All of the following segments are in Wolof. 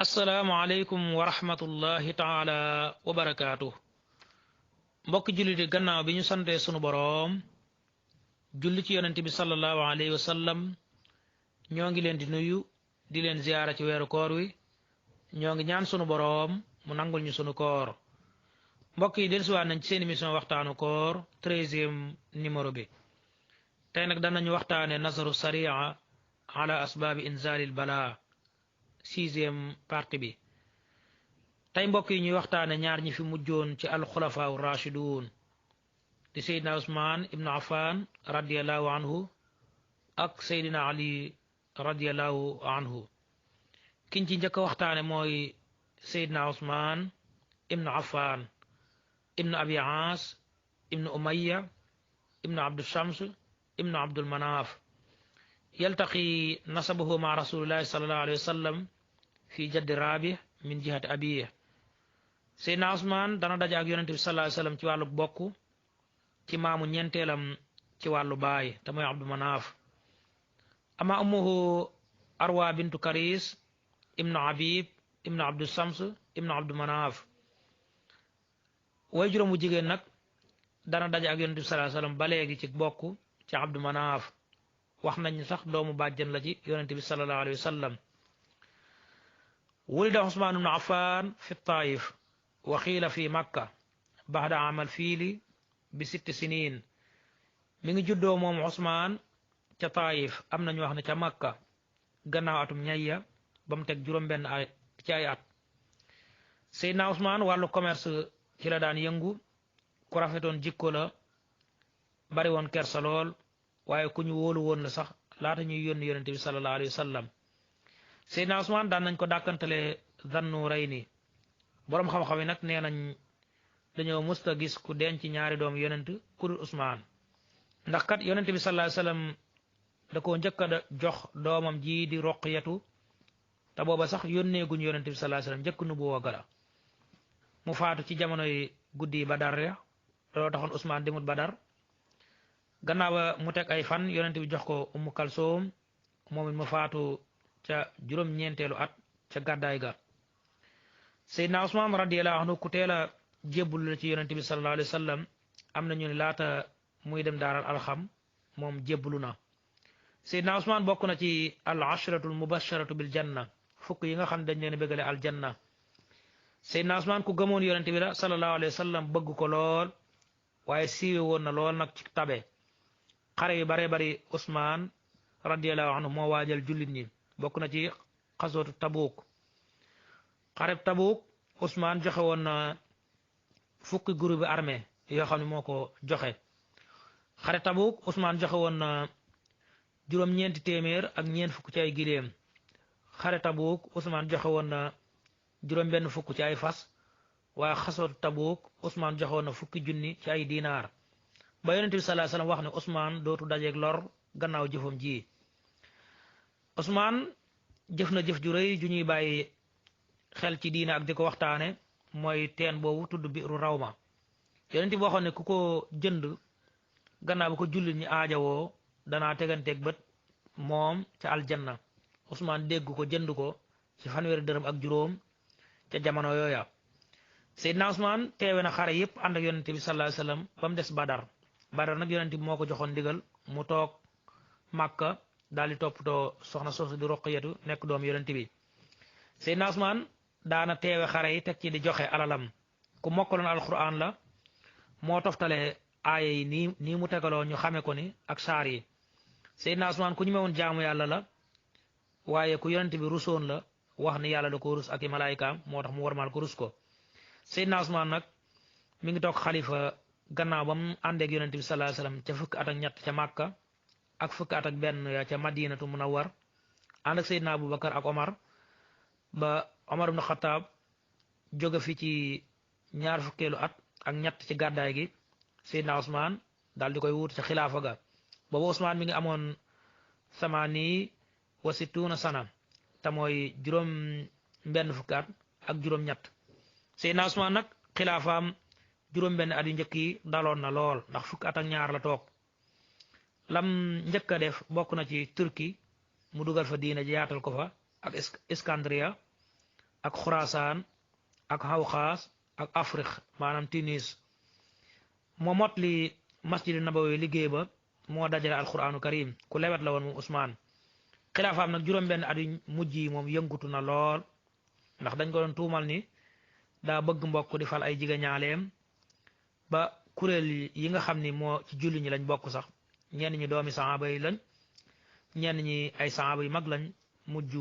asalaamaaleykum wa rahmatullahi taala wa barakaatu mbokki julliti gannaaw bi ñu santee sunu boroom julli ci yonent bi sallallahu alayhi wa sallam ñoo ngi leen di nuyu di leen ziyaara ci weeru koor wi ñoo ngi ñaan sunu boroom mu nangul ñu sunu koor mbokk yi dellusiwaat nañ ci seen émission waxtaanu koor 13e numéro bi tey nag danañu waxtaane nazaru saria ala asbaabi inzalil bala 6e partie bi tey mbokk yi ñuy waxtaane ñaar ñi fi mujjoon ci alxulafaa rashidun di seydina usmaan ibnu affan radiallahu anhu ak seydina ali radiallahu anhu kiñ ci njëkk waxtaane mooy seydina usmaan ibnu affan ibnu abi aas ibnu umayya ibnu abdushams ibnu abdul manaaf yaltaqi nasabuhu ma rasulillahi sallallahu alayhi wa sallam fi jaddi raabih min jihati abih seydna usmaan dana daje ak yonente bi sallallahu alayhi wa sallam ci wàllu bokk ci maamu ñeenteelam ci wàllu baay te mooy abdu manaaf ama ummuhu arwa bintu karis ibnu habib ibnu abdu sams ibnu abdu manaaf way juróom bu jigéen nag dana daje ak yonente bi sallallahu alayhi wa sallam ba léegi ci bokk ci abdu manaaf wax nañ sax doomu bàjjan la ci yonente bi sallallahu alayhi wa sallam wulida usmaan ibnu affan fi taif wa xiila fi makka baxda amal fiili bi 6 sinin mi ngi juddoo moom usmaan ca taif am nañu wax ne ca makka gannaaw atum ñayya ba mu teg juróom-benn ay ci ay at seydna usmaan wàllu commerce ci la daan yëngu ku rafetoon jikko la bari woon kersa lool waaye ku ñu wóolu woon la sax laata ñuy yónni yonente bi sallallahu alayhi wa sallam seydna usmaan daan nañ ko dàkkantale zannu rey ni boroom xam-xam yi nag nee nañ dañoo musta gis ku denc ñaari doom yonent ku dul usmaan ndax kat yonente bi sallallahu alayhi wa sallam da koo njëkk a jox doomam ji di roqiyatu te booba sax yónneeguñ yonente bi sallallahu alayhi wa sallam njëkk nu bu wagala mu faatu ci jamonoy guddi badar ya looloo taxoon usmaan demut badar gannaaw ba mu teg ay fan yonente bi jox ko ummu kalsoom moom it mu faatu ca juróom-ñeenteelu at ca gàddaay ga seydna usmaan radiyallahu anhu ku teel a jébbul la ci yonente bi sallallahu alayhi wa sallam am na ñu ne laata muy dem daaral alxam moom jébbulu na seydna usmaan bokk na ci al ashratu al mubasharatu bil janna fukk yi nga xam dañ leen bëggale al janna seydna usmaan ku gëmoon yonente bi la sallallahu alayhi wa sallam bëgg ko lool waaye siiwe woon na lool nag ci tabe xare yu bare bari usmaan radiyallahu anhu moo waajal jullit ñi bokk na ci xasootu tabuuk xareb tabuuk usmaan joxe woon na fukki groupe armée yoo xam ne moo ko joxe xare tabuuk usmaan joxe woon na juróom-ñeenti téeméer ak ñeent fukk ci ay giléem xare tabuuk usmaan joxe woon na juróom-benn fukk ci ay fas waaye xasootu tabuuk usmaan joxe woon na fukki junni ci ay dinaar ba yonente bi sallallahu alayhi wasallam wax ne usmaan dootu dajeeg lor gannaaw jëfam ji usmaan jëf na jëf ju rëy ju ñuy bàyyi xel ci diina ak di ko waxtaane mooy teen boobu tudd biiru rawma yonente bi waxoon ne ku ko jënd gannaaw ba ko jullit ñi aajawoo danaa teganteeg bët moom ca aljanna usmaan dégg ko jënd ko ci fanweeri dërëm ak juróom ca jamono yooya seydna usmaan teewe na xare yépp ànd ak yonente bi sallallahu alayhi wasallam ba mu des badar nag yonente bi moo ko joxoon ndigal mu toog màkka daal di toppatoo soxna soosu di roqiyatu nekk doom yonente bi seydna usmaan daana teewe xare yi teg ci di joxe alalam ku mokkaloon alquran la moo toftale aaya yi nii mu tegaloo ñu xame ko ni ak saar yi seydna usmaan ku ñu mewoon jaamu yàlla la waaye ku yonente bi rusoon la wax ni yàlla da ko rus ak i malaayikaam moo tax mu warmaal ko rus ko seydna usmaan nag mi ngi toog xalifa gannaaw ba mu àndeeg yonente bi sallallahu alayhi wasallam ca fukki at ak ñett ca màkka ak fukki at ak benn ya ca madinatu munawwar ànd ak seydna abubakar ak omar ba omar ibn xataab jóge fi ci ñaar fukkeelu at ak ñett ci gàddaay gi seydna usmaan daal di koy wuut ca xilaafa ga boobu usmaan mi ngi amoon samani wa situna sana te mooy juróom benn fukki at ak juróom ñett seydna usmaan nag xilaafaam juróom benn at yu njëkk yi daloon na lool ndax fukki at ak ñaar la toog lam njëkk a def bokk na ci Turki mu dugal fa diina ji yaatal ko fa ak Iskandria ak Xurasaan ak Hawxaas ak Afrique maanaam Tunis moo mot li masjidu Nabawi liggéey ba moo dajale alquranu karim ku lewet la woon moom Ousmane xilaafaam nag juróom-benn at yu mujj yi moom yëngutu na lool ndax dañ ko doon tuumal ni daa bëgg mbokk di fal ay jigéen ñaaleem ba kuréel yi nga xam ni moo ci julli ñi lañ bokk sax ñenn ñi doomi saxaaba yi lañ ñenn ñi ay saxaaba yu mag lañ mujj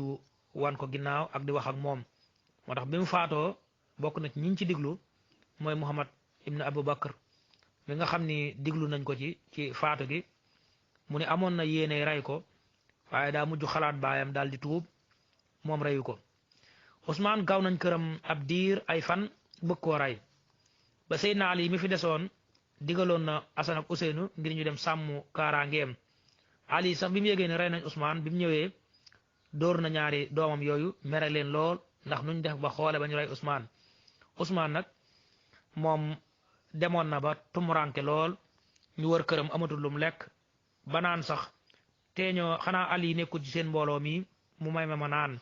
wan ko ginnaaw ak di wax ak moom moo tax bi mu faatoo bokk na ci ñiñ ci diglu mooy Muhammad ibn Abu Bakr mi nga xam ni diglu nañ ko ci faatu gi mu ne amoon na yéene rey ko waaye daa mujj xalaat baayam daal di tuub moom reyu ko Ousmane gaaw nañ këram ab diir ay fan bëgg koo rey ba Seydina Ali mi fi desoon digaloon na Asan ak Useynu ngir ñu dem sàmm kaaraangeem Ali sax bi mu yégee ne rey nañ Ousmane bi mu ñëwee dóor na ñaari doomam yooyu mere leen lool ndax nuñ def ba xoole ba ñu rey Ousmane nag moom demoon na ba tumuranke lool ñu wër këram amatul lum lekk ba naan sax teeñoo xanaa Ali nekkul ci seen mbooloo mi mu may ma naan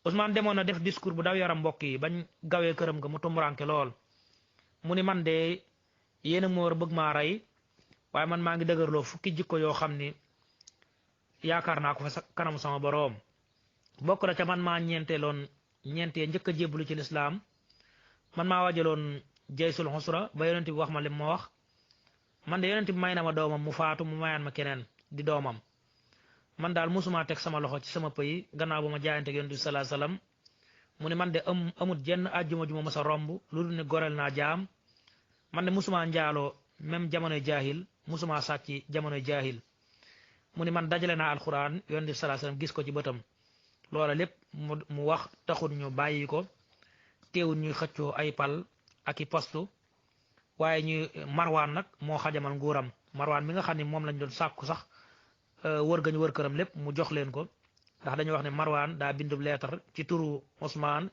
Ousmane demoon na def discours bu daw yaram mbokk yi bañ gawee këram nga mu tumuranke lool mu ni man de yéen a ma war bëgg maa rey waaye man maa ngi dëgërloo fukki jikko yoo xam ni yaakaar naa ko fa kanamu sama boroom bokk na ca man maa ñeentee njëkk a jébbalu ci lislaam man maa wajaloon jaysul xusra ba yonent bi wax ma lim ma wax man de yonent bi may na ma doomam mu faatu mu mayaan ma keneen di doomam man daal musuma teg sama loxo ci sama pëy gannaaw ba ma jaayante yonent bi salaa salaam mu ne man de amut jenn àjjuma ju ma mës a romb lu dul ne goreel naa jaam man de musuma njaaloo même jamonoy jaahil musuma sàcc jamonoy jaahil mu ne man dajale naa alquran yonent bi salaa salaam gis ko ci bëtam loola lépp mu wax taxul ñu bàyyi ko teewul ñuy xëccoo ay pal ak i postu waaye ñuy marwaan nag moo xajamal nguuram marwaan mi nga xam ne moom lañ doon sàkku sax wër gañu wër këram lépp mu jox leen ko ndax dañuy wax ne marwaan daa bindub leetar ci turu Ousmane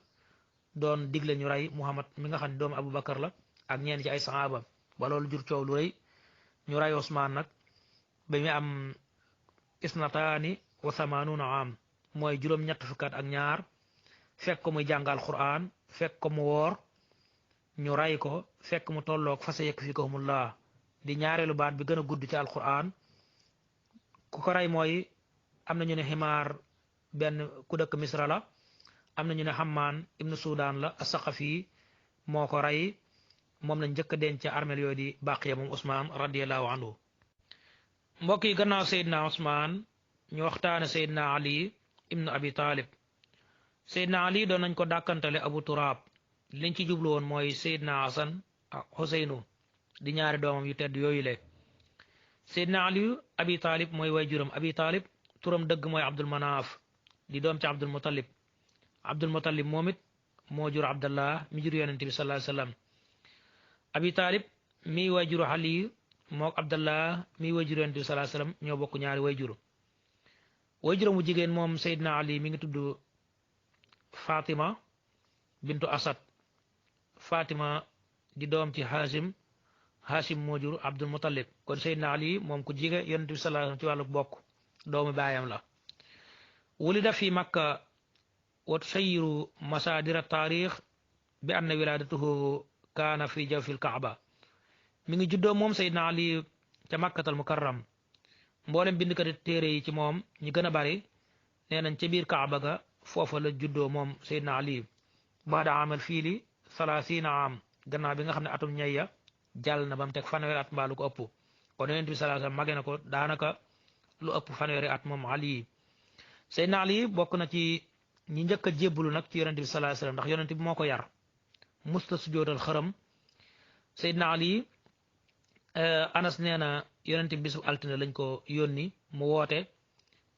doon digle ñu rey Muhammad mi nga xam ne doomu Aboubacar la ak ñeen ci ay saxaaba ba loolu jur coow lu rëy ñu rey Ousmane nag ba mu am isnataani wa thamanuuna am mooy juróom-ñett fukkat ak ñaar fekk ko muy jàngal Qur'an fekk ko mu woor ñu ray ko fekk mu tolloog fa sayakfikahumullah di ñaareelu baat bi gën a gudd ci alquran ku ko rey mooy am na ñu ne ximaar benn ku dëkk misra la am na ñu ne Hammaan ibnu Sudan la as-Saqafi moo ko rey moom lañ njëkk a denc ca armeel yooyu di Baqiya moom Ousmane radiallahu anhu mbokk yi gannaaw Seydina Ousmane ñu waxtaane Seydina Ali ibnu Abi Talib Seydina Ali doon nañ ko dàkkantale Abu Turab liñ ci jublu woon mooy Seydina Hasan ak Huseynu di ñaari doomam yu tedd yooyu le Seydina Ali Abi Talib mooy way juram Abi Talib turam dëgg mooy Abdul Manaaf di doom ci Abdul Muttalib moom it moo jur Abdallah mi jur yonente bi sallallahu alayhi wasallam Abi Talib mi way juru Ali mook Abdallah mi way juru yonente bi sallallahu alayhi wasallam ñoo bokk ñaari way juru way juram bu jigéen moom Seydina Ali mi ngi tudd Fatima bintu Asad Fatima di doom ci Hashim moo jur Abdul Muttalib kon Seydina Ali moom ku jige yonent bi sallallahu alayhi wasallam ci wàllu bokk doomu baayam la wulida fi Makka wa tusayyiru masadira taarix bi anna wiladatuhu kaana fi jawfil Kaaba mi ngi juddoo moom Seydina Ali ca Makkatal Mukarram mboolem bindkati téere yi ci moom ñi gën a bari nee nañ ca biir Kaaba ga foofa la juddoo moom Seydina Ali baada amal fiili 30 am gannaaw bi nga xam ne atum ñayya jàll na ba mu teg fanweeri at mbaa lu ko ëpp kon yonent bi sallallahu alayhi wasallam mage na ko daanaka lu ëpp fanweeri at moom Ali Seydina Ali bokk na ci ñi njëkk a jébbalu nag ci yonent bi sallallahu alayhi wasallam ndax yonent bi moo ko yar musta sujjóotal xërëm Seydina Ali Anas nee na yonent bi bisub altine lañ ko yónni mu woote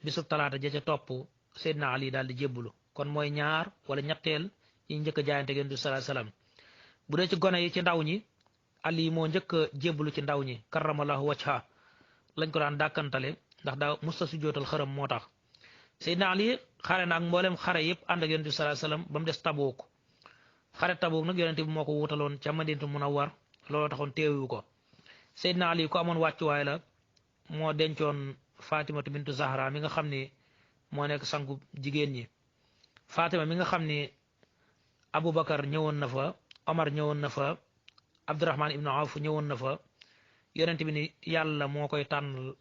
bisub talaata ja ca topp Seydina Ali daal di jébbalu kon mooy ñaar wala ñetteel yi njëkk a jaayante yonent bi sallallahu alayhi wasallam bu dee ci gone yi ci ndaw ñi Ali moo njëkk a jébbalu ci ndaw ñi karramallahu wajha lañ ko daan dàkkantale ndax daa musta sujjóotal xërëm moo tax Seydina Ali xare na ak mboolem xare yëpp ànd ak yonent bi sallallahu alayhi wasallam ba mu des Tabuuk xare Tabuuk nag yonent bi moo ko wutaloon ca Madinatu Munawwar looloo taxoon teewu ko Seydina Ali ko amoon wàccuwaay la moo dencoon Fatimatu bintu Zahra mi nga xam ni moo nekk sangu jigéen ñi Fatima mi nga xam ni Aboubacar ñëwoon na fa Omar ñëwoon na fa Abdurahman ibnu Awf ñëwoon na fa yonent bi ni yàlla moo koy tànn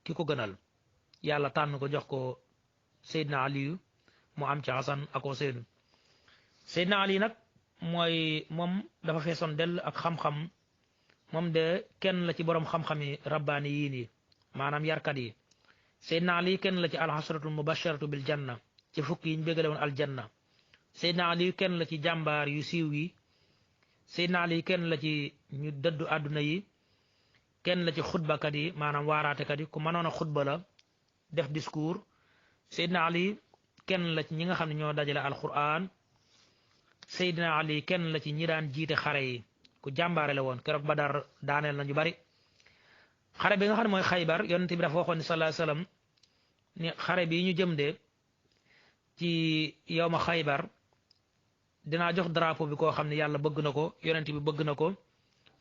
ki ko gënal yàlla tànn ko jox ko Seydina Aliyu mu am ci Hasan ak Useynu Seydina Ali nag mooy moom dafa feesoon dell ak xam-xam moom de kenn la ci borom xam-xami rabbaani yiin yi maanaam yarkat yi Seydina Ali kenn la ci alxasratu mubasharatu bil janna ci fukki yi ñu bégale woon aljanna Seydina Ali kenn la ci jàmbaar yu siiw yi Seydina Ali kenn la ci ñu dëddu àdduna yi kenn la ci xutbakat yi maanaam waaraatekat yi ku mënoon a xutba la def discours Seydina Ali kenn la ci ñi nga xam ne ñoo dajale alquran Seydina Ali kenn la ci ñi daan jiite xare yi ku jàmbaare la woon keroog Badar daaneel na ñu bari xare bi nga xam ne mooy Xaybar yonent bi dafa waxoon ni sallallahu alayhi wasallam ni xare bi ñu jëm de ci yawma Xaybar dinaa jox drapeau bi koo xam ne yàlla bëgg na ko yonent bi bëgg na ko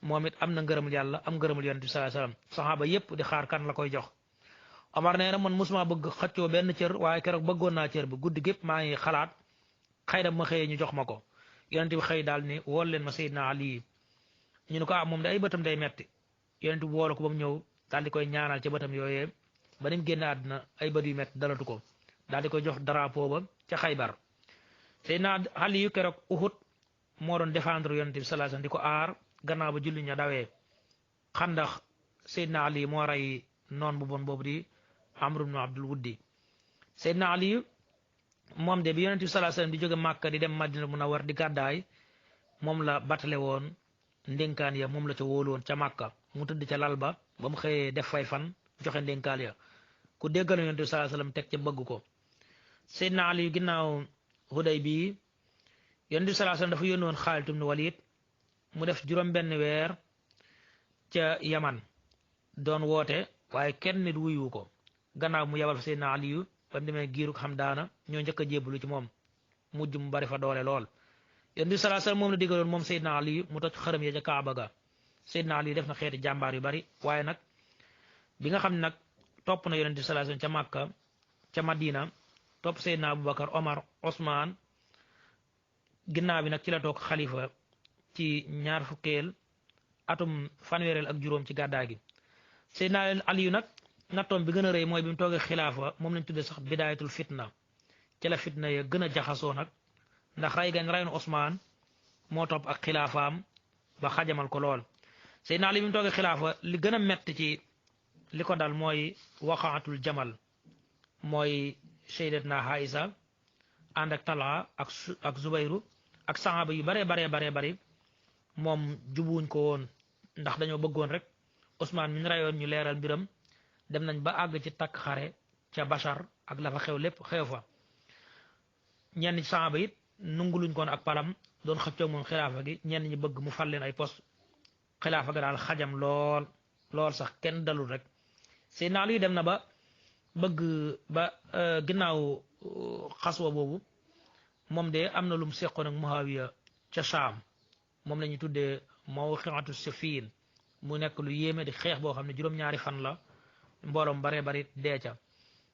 moom it am na ngërëmul yàlla am ngërëmul yonent bi sallallahu alayhi wasallam saxaaba yépp di xaar kan la koy jox Omar nee na man mosuma bëgg xëccoo benn cër waaye keroog bëggoon naa cër bi guddi gépp maa ngi xalaat xëy na ma xëyee ñu jox ma ko yonent bi xëy daal ni wool leen ma Seydina Ali ñu ne ko moom de ay bëtam day metti yonent bi woolu ko ba mu ñëw daal di koy ñaanal ca bëtam yooyee ba ni mu génn àdduna ay bët yu metti dalatu ko daal di koy jox drapeau ba ca Xaybar Seydina Ali yu keroog Uhud moo doon défendre yonent bi sallallahu alayhi wasallam di ko aar gannaaw ba julli ña dawee xandax Seydina Ali moo rey noon bu bon boobu di Amr ibn Abdul Wuddi Seydina Ali moom de bi yonent bi sallallahu alayhi wasallam di jóge Màkka di dem Madina Munawwar di gàddaay moom la battale woon ndénkaan ya moom la ca wóolu woon ca Màkka mu tëdd ca lal ba mu xëyee def fay fan joxe ndénkaan ya ku déggal yonent bi sallallahu alayhi wasallam teg ca bëgg ko Seydina Ali ginnaaw Hudaybiya yonent bi sallallahu alayhi wasallam dafa yónni woon Xaalid ibn Walid mu def juróom-benn weer ca Yaman doon woote waaye kenn nit wuyu ko gannaaw mu yabal fa Seydina Aliyu ba mu demee giirug Hamdaana ñoo njëkk a jébbalu ci moom mujj mu bari fa doole lool yonent bi sallallahu alayhi wasallam moom la digaloon moom Seydina Aliyu mu toj xërëm ya ca Kaaba ga Seydina Aliyu def na xeeti jàmbaar yu bari waaye nag bi nga xam ne nag topp na yonent bi sallallahu alayhi wasallam ca Makka ca Madina topp Seydina Aboubacar Omar Ousmane ginnaaw bi nag ci la toog xalifa ci ñaar fukkeel atum fanweereel ak juróom ci gàddaa gi Seydina Aliyu nag nattoom bi gën a rëy mooy bi mu toogee xilaafa moom lañ tuddee sax bidaayatul fitna ci la fitna ya gën a jaxasoo nag ndax ray gañ rayoon Ousmane moo topp ak xilaafaam ba xajamal ko lool Seydina Ali bi mu toogee xilaafa li gën a metti ci li ko dal mooy waqaatul jamal mooy Sayyidatna Aïsa ànd ak Talha ak Zubayru ak saxaaba yu baree bari moom jubuñ ko woon ndax dañoo bëggoon rek Ousmane mi ñu rayoon ñu leeral mbiram dem nañ ba àgg ci takk xare ca Bachar ak la fa xew lépp xew fa ñenn ci saxaaba it nunguluñ koon ak palam doon xëccoog moom xilaafa gi ñenn ñi bëgg mu fal leen ay poste xilaafa ga daal xajam lool sax kenn dalul rek Seydina Ali dem na ba bëgg ba ginnaaw xaswa boobu moom de am na lu mu seqoon ak Muawiya ca Shaam moom la ñuy tuddee mawqi'atu Siffin mu nekk lu yéeme di xeex boo xam ne juróom-ñaari fan la mbooloom baree bari dee ca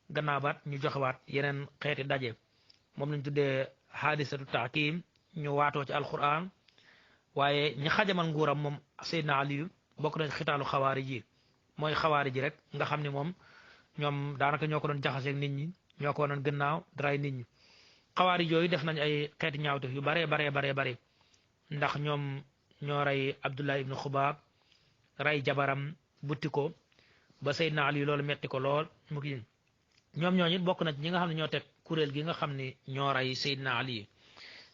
gannaaw baat ñu joxewaat yeneen xeeti daje moom la ñu tuddee hadisatu taakim ñu waatoo ci alquran waaye ñi xajamal nguuram moom Seydina Aliyu bokk na xitaalu xawaari ji mooy xawaari ji rek nga xam ne moom ñoom daanaka ñoo ko doon jaxaseeg nit ñi ñoo ko doon gannaaw dray nit ñi xawaari yooyu def nañ ay xeeti ñaawteef yu baree bari ndax ñoom ñoo rey Abdullah ibnu Xubaab rey jabaram butti ko ba Seydina Ali loolu metti ko lool mu kii ñoom ñooñu it bokk na ci ñi nga xam ne ñoo teg kuréel gi nga xam ne ñoo rey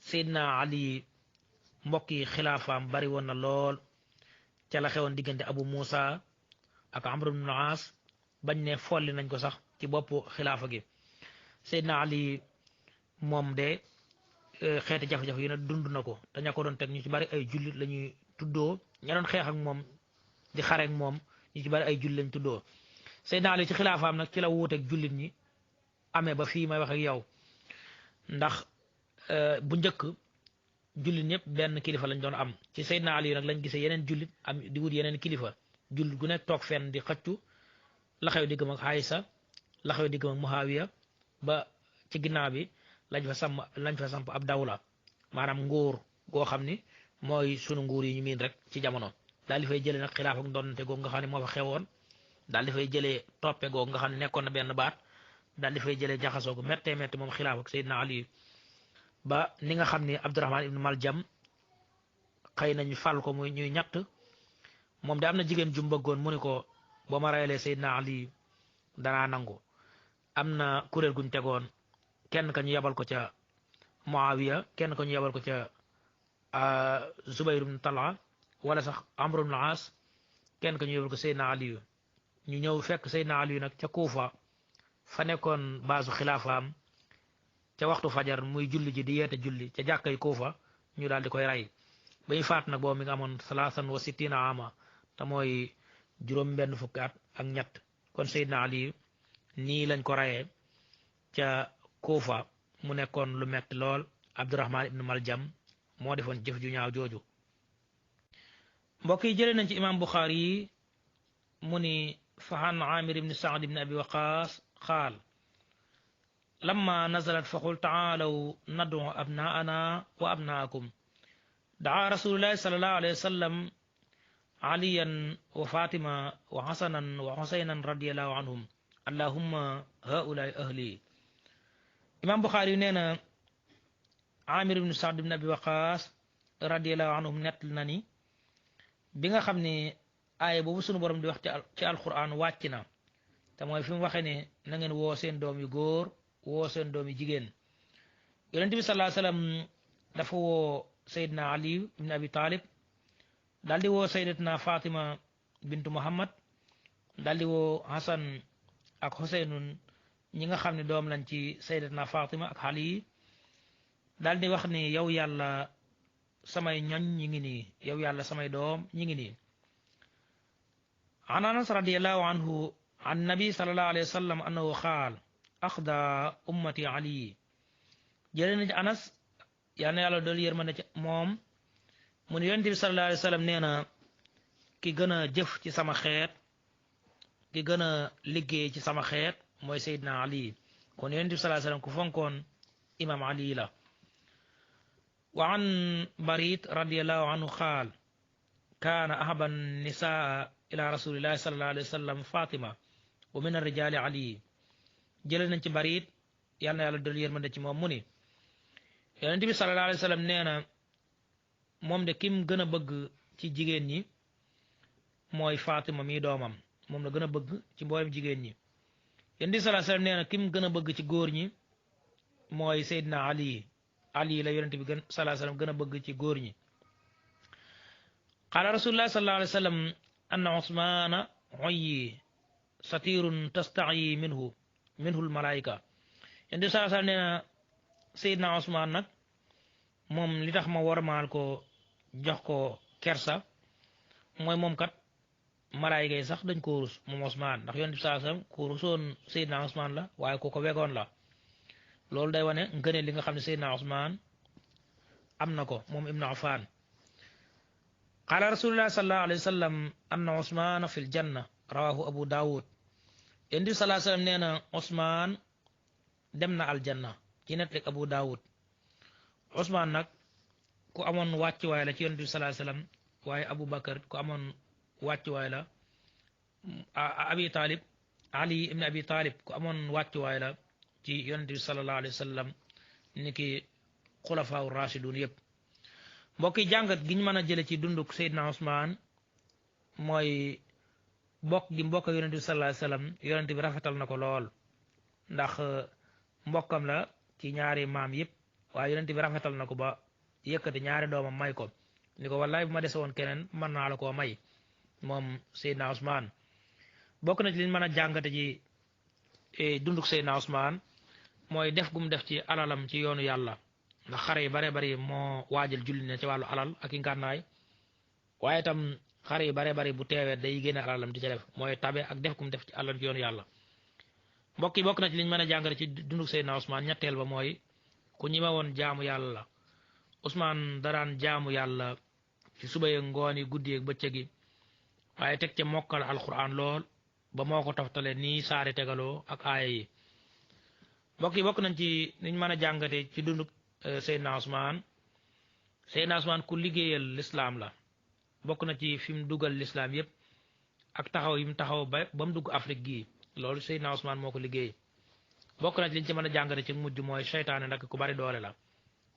Seydina Ali mbokk yi xilaafaam bari woon na lool ca la xewoon diggante Abu Muusa ak Amr ibn al-As bañ ne folli nañ ko sax ci boppu xilaafa gi Seydina Ali moom de xeeti jafe-jafe yi nag dund na ko daña ko doon teg ñu ci bari ay jullit la ñuy tuddoo ña doon xeex ak moom di xare ak moom ñu ci bari ay jullit lañ tuddoo Seydina Ali ci xilaafaam nag ci la wuuteeg jullit ñi amee ba fii may wax ak yow ndax bu njëkk jullit ñëpp benn kilifa lañ doon am ci Seydina Ali nag lañ gisee yeneen jullit am di wut yeneen kilifa jullit gu nekk toog fenn di xëccu la xew diggam ak Aysa la xew diggam ak Muawiya ba ci ginnaaw bi lañ fa samp ab dawla maanaam nguur goo xam ni mooy sunu nguur yi ñu miin rek ci jamono daal di fay jëlee nag xilaaf ak ndonante googu nga xam ne moo fa xewoon daal di fay jëlee toppe googu nga xam ne nekkoon na benn baat daal di fay jëlee jaxasoo gu méttee métti moom xilaaf ak Seydina Ali ba ni nga xam ni Abdurahman ibn Maljam xëy nañu fal ko muy ñuy ñett moom de am na jigéen ju mu bëggoon mu ni ko boo ma rayalee Seydina Ali danaa nangu am na kuréel guñ tegoon kenn ka ñu yabal ko ca Muawiya kenn ka ñu yabal ko ca Zubayr ibn Talha wala sax Amr ibn As kenn ka ñu yabal ko Seydina Ali ñu ñëw fekk Seydina Ali nag ca Kuufa fa nekkoon baasu xilaafaam ca waxtu fajar muy julli ji di yeete julli ca jàkkay Kuufa ñu daal di koy rey ba ñu faat nag boobu mi nga amoon salaasan wa sittina ama te mooy juróom benn fukki at ak ñett kon Seydina Ali nii lañ ko reyee ca Kuufa mu nekkoon lu metti lool Abdurahman ibn Maljam moo defoon jëf ju ñaaw jooju mbokk yi jëlee nañ ci imam Buxaari yi mu ni fahan Amir ibn Saad ibn Abi Waqaas qaal lamma nazalat faqul taalaw nadu abnaana wa abnaakum daa rasulullahi sallallahu alayhi wa sallam aliyan wa fatima wa hasanan wa husaynan radiallahu anhum allahumma haulai ahli imam Buxaari yu nee na Amir ibn Saad ibn Abi Waqaas radiallahu anhum nett na ni bi nga xam ne aaya boobu sunu borom di wax ci alquran wàcc na te mooy fi mu waxee ne na ngeen woo seen doom yu góor woo seen doom yu jigéen yonent bi sallallahu alayhi wasallam dafa woo Seydina Ali ibn Abi Talib daal di woo Sayyidatuna Fatima bintu Muhammad daal di woo Hasan ak Husaynun ñi nga xam ne doom lañ ci Sayyidatuna Fatima ak Ali daal di wax ni yow yàlla samay ñoñ ñi ngi nii yow yàlla samay doom ñi ngi nii an Anas radiyallahu anhu an nabi sallallahu alayhi wa sallam annahu qaal axda ummati Ali jëlee na ci Anas yal na yàlla dool yërmande ci moom mu ne yonent bi sallallahu alayhi wa sallam nee na ki gën a jëf ci sama xeet ki gën a liggéey ci sama xeet mooy Seydina Ali kon yonent bi sallallahu alayhi wa sallam ku fonkoon imam Ali la wa an Barit radiyallahu anhu qaal kaana ahaba nisaa ila rasulillahi sallallahu alayhi wa sallam Fatima wa min ar-rijaali Ali jëlee nañ ci Barit yal na yàlla dool yërmande ci moom mu ni yonent bi sallallahu alayhi wa sallam nee na moom de kim gën a bëgg ci jigéen ñi mooy Fatima mi doomam moom la gën a bëgg ci mboolem jigéen ñi yonent bi sallallahu alayhi wa sallam nee na kim gën a bëgg ci góor ñi mooy Seydina Ali la yonent bi sallallahu alayhi wa sallam gën a bëgg ci góor ñi qaala rasulullah sallallahu alayhi wa sallam anna Usmaana uyyi satirun tasta'i minhu almalaika yonent bi sallallahu alayhi wa sallam nee na Seydina Usmaan nag moom li tax ma warmaal ko jox ko kersa mooy moom kat malaayika yi sax dañ ko rus moom Usmaan ndax yonent bi sallallahu alayhi wasallam ko rusoon Seydina Usmaan la waaye ko wegoon la loolu day wane ngëneel li nga xam ne Seydina Usmaan am na ko moom Ibnu Affaan qaala rasulullah sallallahu alayhi wa sallam anna Usmaan fi l janna rawahu Abu Daawud yonent bi sallallahu alayhi wasallam nee na Usmaan dem na aljanna ci net rek Abu Daawud Usmaan nag ku amoon wàccuwaay la ci yonent bi sallallahu alayhi wasallam waaye Abu Bakar ku amoon wàccuwaay la Abi Talib Ali ibn Abi Talib ku amoon wàccuwaay la ci yonent bi sallallahu alayhi wasallam ni ki xulafaa rashidun yëpp mbokk yi jàngat gi ñu mën a jële ci dunduk Seydina Usmaan mooy mbokk gi mbokk yonent bi sallallahu alayhi wasallam yonent bi rafetal na ko lool ndax mbokkam la ci ñaari maam yëpp waaye yonent bi rafetal na ko ba yëkkati ñaari doomam may ko ni ko wallaay bu ma dese woon keneen mën naa la koo may moom Seydina Usmaan bokk na ci liñ mën a jàngate ci dunduk Seydina Usmaan mooy def gum def ci alalam ci yoonu yàlla ndax xare yi bare bari moo waajal julli ne ci wàllu alal ak i ngànnaay waaye itam xare yi bare bari bu teewee day génne alalam di ca def mooy tabe ak def gum def ci alalam ci yoonu yàlla mbokk yi bokk na ci liñ mën a jàngate ci dunduk Seydina Usmaan ñetteel ba mooy ku ñi ma woon jaamu yàlla la Usmaan daraan jaamu yàlla ci suba yeeg ngoon yi guddi yeeg bëccëg yi waaye teg ca mokkal alquran lool ba moo ko toftale nii saari tegaloo ak aaya yi mbokk yi bokk nañ ci niñ mën a jàngate ci dunduk Seydina Usmaan Seydina Ousmane ku liggéeyal lislaam la bokk na ci fi mu dugal lislaam yépp ak taxaw yi mu taxaw ba mu dugg Afrique gii loolu Seydina Ousmane moo ko liggéey bokk na ci liñ ci mën a jàngate ci mujj mooy seytaane nag ku bari doole la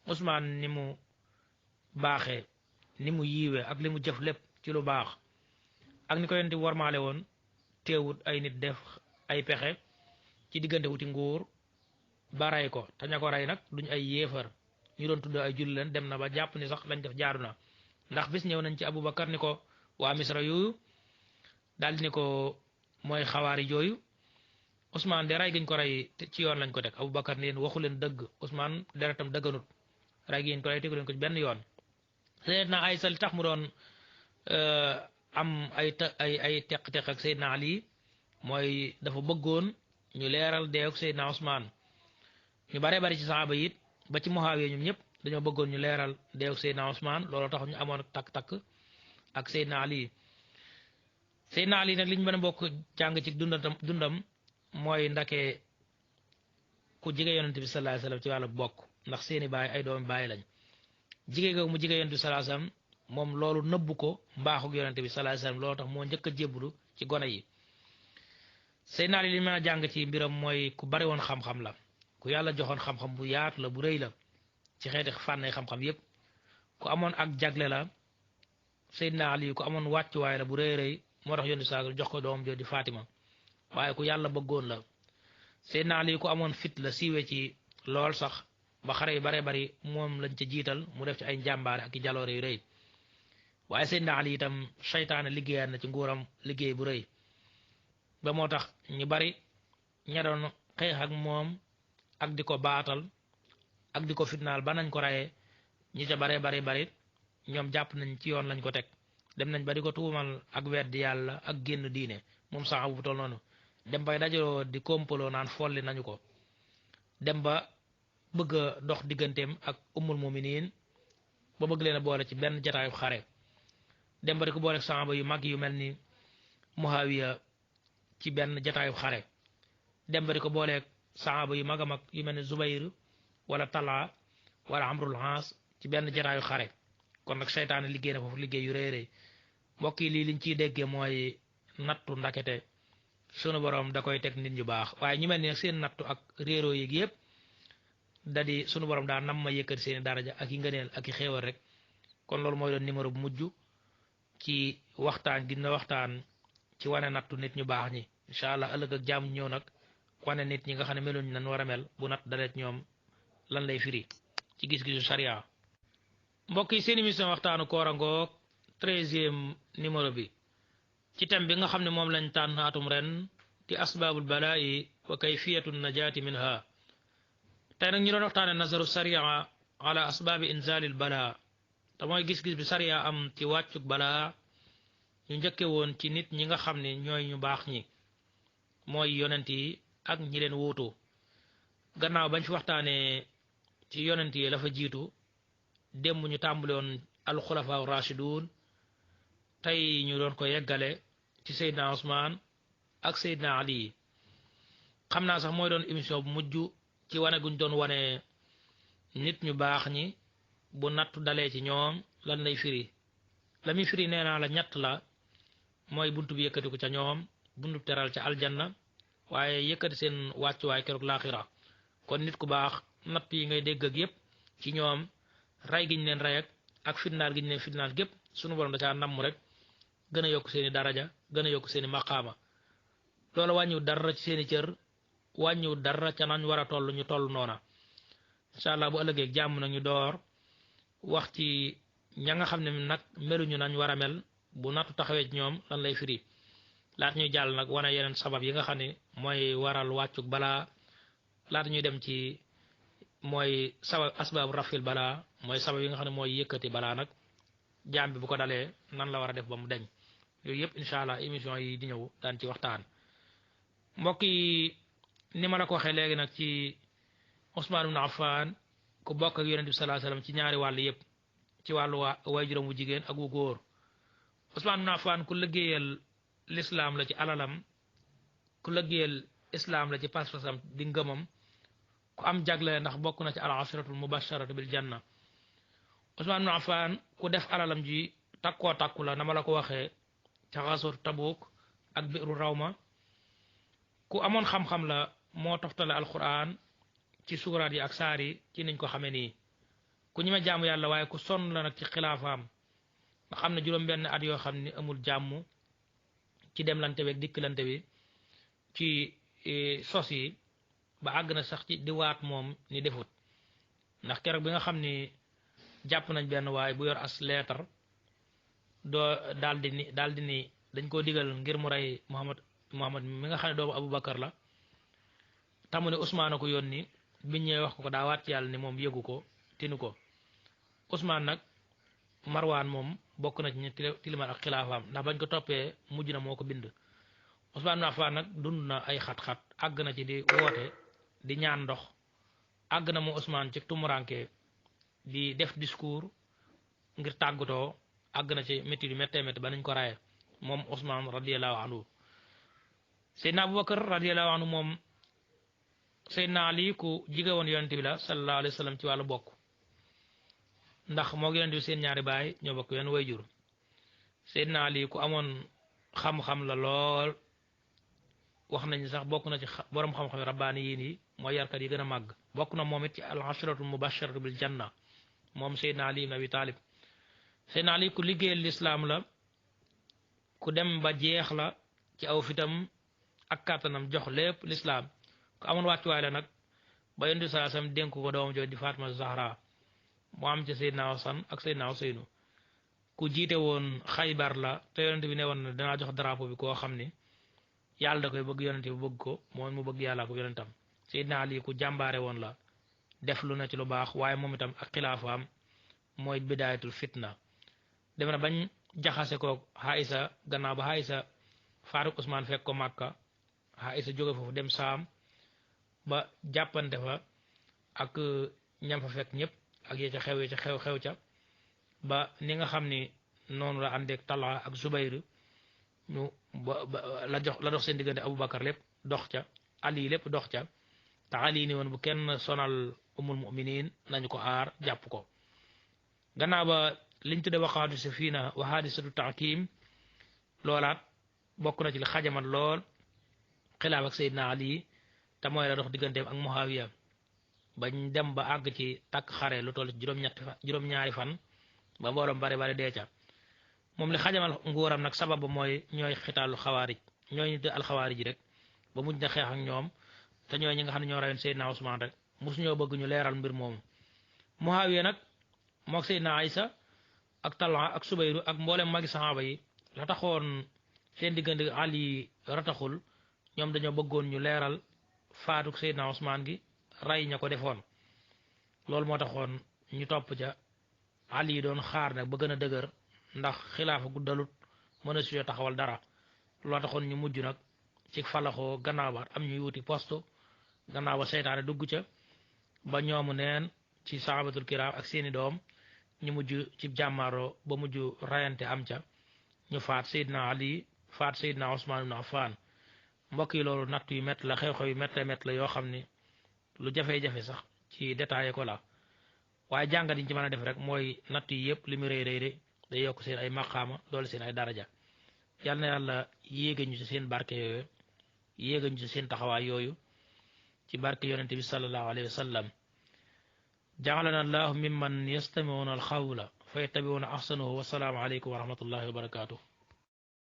Ousmane ni mu baaxee ni mu yiiwee ak li mu jëf lépp ci lu baax ak ni ko yonent bi warmaale woon teewut ay nit def ay pexe ci diggante wuti nguur ba rey ko te ña ko rey nag duñ ay yéefar ñu doon tudd ay julli leen dem na ba jàpp ni sax lañ def jaadu na ndax bis ñëw nañ ci Aboubacar ni ko waa Misra yooyu daal di ni ko mooy xawaari jooyu Ousmane de rey giñ ko rey ci yoon lañ ko teg Aboubacar ni leen waxu leen dëgg Ousmane deretam dëgganut rey giñ ko rey tegu leen ko ci benn yoon Seydina Aysa li tax mu doon am ay teq-teq ak Seydina Ali mooy dafa bëggoon ñu leeral deewuk Seydina Ousmane ñu bare bari ci saxaaba yi it ba ci Muawiya ñoom ñëpp dañoo bëggoon ñu leeral deewuk Seydina Ousmane loolu tax ñu amoon takk-takk ak Seydina Ali Seydina Ali nag li ñu mën a bokk jàng ci dundam mooy ndake ku jige yonent bi sallallahu alayhi wasallam ci wàllu bokk ndax seeni baay ay doomi baay lañ jige googu mu jige yonent bi sallallahu alayhi wasallam moom loolu nëbbu ko mbaaxuk yonent bi sallallahu alayhi wasallam loolu tax moo njëkk a jébbalu ci gone yi Seydina Ali li mën a jàng ci mbiram mooy ku bari woon xam-xam la ku yàlla joxoon xam-xam bu yaatu la bu rëy la ci xeeti fànn xam-xam yépp ku amoon ak jagle la Seydina Ali ku amoon wàccuwaay la bu rëy rëy moo tax yonent bi sallallahu jox ko doom jooju di Fatima waaye ku yàlla bëggoon la Seydina Ali ku amoon fit la siiwee ci lool sax ba xare yu bare bari moom lañ ca jiital mu def ci ay njàmbaare ak i jaloore yu rëy waaye Seydina Ali itam seytaane liggéeyaan na ci nguuram liggéey bu rëy ba moo tax ñu bari ña doon xeex ak moom ak di ko baatal ak di ko fitnaal ba nañ ko rayee ñi ca bare bari ñoom jàpp nañ ci yoon lañ ko teg dem nañ ba di ko tuumal ak weddi yàlla ak génn diine moom sax bu tol noonu dem bay dajaloo di kompaloo naan folli nañu ko dem ba bëgg a dox digganteem ak ummul muminin ba bëgg leen a boole ci benn jataayu xare dem ba di ko boole saxaaba yu mag yu mel ni Muawiya ci benn jataayu xare dem ba di ko booleeg saxaaba yu mag a mag yu mel ni Zubayr wala Talha wala Amrul Aas ci benn jataayu xare kon nag seytaane liggéey na foofu liggéey yu rëy rëy mbokk yi lii liñ ciy déggee mooy nattu ndakete sunu borom da koy teg nit ñu baax waaye ñu mel ni nag seen nattu ak réeroo yi yëpp da di sunu borom daa nam ma yëkkati seeni daraja ak yi ngëneel ak i xéewal rek kon loolu mooy doon numéro bu mujj ci waxtaan gi na waxtaan ci wane nattu nit ñu baax ñi incha allah ëllëg ak jàmm ñëw nag wane nit ñi nga xam ne meluñ nan war a mel bu natt dalet ñoom lan lay firi ci gis-gisu sharia mbokk yi seen émission waxtaanu koor a ngoog 13e numéro bi ci thème bi nga xam ne moom lañ tànn atum ren di asbaabul balaa'i wa kayfiyatu najaati minha tey nag ñu doon waxtaane nazaru sharia ala asbaabi inzalil balaa te mooy gis-gis bi sharia am ci wàccuk balaa ñu njëkke woon ci nit ñi nga xam ne ñooy ñu baax ñi mooy yonent yi ak ñi leen wuutu gannaaw bañ fi waxtaanee ci yonent yi la fa jiitu démb ñu tàmbali woon alxulafaa rashidun tey ñu doon ko yeggale ci Seydina Ousmane ak Seydina Ali xam naa sax mooy doon émission bu mujj ci wane guñ doon wane nit ñu baax ñi bu nattu dalee ci ñoom lan lay firi la muy firi nee naa la ñett la mooy buntu bi yëkkati ko ca ñoom buntu teral ca aljanna waaye yëkkati seen wàccuwaay keroog laaxira kon nit ku baax natt yi ngay dégg ak yépp ci ñoom ray giñ leen ray ak fitnaal giñ leen fitnaal gépp sunu borom da caa namm rek gën a yokk seeni daraja gën a yokk seeni maqaama loolu wàññiwut dara ci seeni cër wàññiwut dara ca nañ war a toll ñu toll noona incha allah bu ëllëgee jàmm nag ñu door wax ci ña nga xam ne nag meluñu nañ war a mel bu nattu taxawee ci ñoom lan lay firi laata ñuy jàll nag wane yeneen sabab yi nga xam ne mooy waral wàccuk balaa laata ñuy dem ci mooy sabab asbaabu rafil balaa mooy sabab yi nga xam ne mooy yëkkati balaa nag jaam bi bu ko dalee nan la war a def ba mu deñ yooyu yëpp incha allah émission yi di ñëw daan ci waxtaan mbokk yi ni ma la ko waxee léegi nag ci Ousmane ibn Affan ku bokk ak yonent bi sallallahu alayhi wasallam ci ñaari wàll yëpp ci wàllu way juróom wu jigéen ak wu góor Ousmane ibn Affan ku liggéeyal l'islam la ci alalam ku liggéeyal islam la ci pas-pasam di ngëmam ku am jagle ndax bokk na ci al ashratul mubasharatu bil janna Usmaan ibn Affan ku def alalam ji takkoo takku la nama la ko waxee ca xasootu Tabuk ak biiru rawma ku amoon xam-xam la moo toftale alquran ci suuraat yi ak saar yi ci niñ ko xamee nii ku ñi ma jaamu yàlla waaye ku sonn la nag ci xilaafaam nga xam ne juróom-benn at yoo xam ni amul jàmm ci demlante bi ak dikkalante bi ci sos yi ba àgg na sax ci di waat moom ni defut ndax keroog bi nga xam ni jàpp nañ benn waaye bu yor as leetar doo daal di ni dañ koo digal ngir mu rey Muhammad mi nga xam ne doomu Aboubacar la tamu ne Ousmane ko yónni biñ ñëwee wax ko daa waat ci yàlla ni moom yëgu ko tinu ko Ousmane nag Marwaan moom bokk na ci ñu tilimal ak xilaafaam ndax bañ ko toppee mujj na moo ko bind Usmaan ibn Affaan nag dund na ay xat-xat àgg na ci di woote di ñaan ndox àgg na mu Ousmane ci tumuranke di def discours ngir tàggatoo àgg na ci métti yu méttee métti ba nañ ko raye moom Ousmane radiyallahu anhu Seydina Aboubacar radiyallahu anhu moom Seydina Ali ku jige woon yonent bi la sallallahu alayhi wa sallam ci wàllu bokk ndax moo yonent bi seen ñaari baay ñoo bokk wenn wayjur Seydina Ali ku amoon xam-xam la lool wax nañ sax bokk na ci borom xam-xam rabbaani yi mooy yarkat yi gën a màgg bokk na moom it ci al ashratu mubasharatu bil janna moom Seydina Ali ibn Abi Talib Seydina Ali ku liggéeyal lislaam la ku dem ba jeex la ci aw fitam ak kàttanam jox lépp lislaam ku amoon wàccuwaay la nag ba yonent bi sallallahu alayhi wasallam dénk ko doomam jooju di Fatima Zahra moo am ci Seydina Hasan ak Seydina Useynu ku jiite woon Xaybar la te yonent bi ne woon na danaa jox drapeau bi koo xam ni yàlla da koy bëgg yonent bi bëgg ko moom mu bëgg yàlla ko yonentam Seydina Ali ku jàmbaare woon la def lu na ci lu baax waaye moom itam ak xilaafaam mooy bidaayatul fitna dem na bañ jaxase ko Aïsa gannaaw ba Aïsa Faaruk Usmaan fekk ko Màkka Aïsa jóge foofu dem Saam ba jàppante fa ak ñam fa fekk ñëpp ak yee ca xew ca ba ni nga xam ni noonu la àndeek Talha ak Zubayr ñu la dox seen diggante Aboubacar lépp dox ca Ali lépp dox ca te Ali ni woon bu kenn sonal umul muminin nañu ko aar jàpp ko gannaaw ba liñ tudde waqaatu safiina wa hadisatu taakim loolaat bokk na ci li xajamat lool xilaaf ak Seydina Ali te mooy la dox digganteem ak Muawiya bañ dem ba àgg ci takk xare lu toll ci juróom-ñaari fan ba mbooloom bari dee ca moom li xajamal nguuram nag sabab ba mooy ñooy xitaalu xawaarij ñooy ñu alxawaarij rek ba mujj na xeex ak ñoom te ñooy ñi nga xam ne ñoo rayoon Seydina Ousmane rek mosu ñoo bëgg ñu leeral mbir moomu Muawiya nag mook Seydina Aïsa ak Talha ak Subayru ak mboolem magi saxaaba yi la taxoon seen diggante Ali rataxul ñoom dañoo bëggoon ñu leeral faatuk Seydina Ousmane gi ray ña ko defoon loolu moo taxoon ñu topp ca Ali doon xaar nag ba gën a dëgër ndax xilaafa guddalut mën a suyoo taxawal dara loo taxoon ñu mujj nag ci falaxoo gannaaw ba am ñuy wuti poste gannaaw ba seytaane dugg ca ba ñoomu neen ci sahabatul kiram ak seeni doom ñu mujj ci jàmmaaroo ba mujj rayante am ca ñu faat Seydina Ali faat Seydina Ousmane ibn Affan mbokk yi loolu natt yu mett la xew-xew yu mett la yoo xam ni lu jafe-jafe sax ci détaillé ko la waaye jàngat yi ñu ci mën a def rek mooy natt yi yëpp li mu rëy day yokk seen ay maqaama doole seen ay daraja yal na yàlla yéega ñu ci seen barke yooyu yéega ñu ci seen taxawaay yooyu ci barke yonente bi sallallahu alayhi wa sallam ja'alana allahu mimman yastami'una alqawla fa yattabi'una ahsanahu wa salaamu alaykum wa rahmatullahi wa barakatuh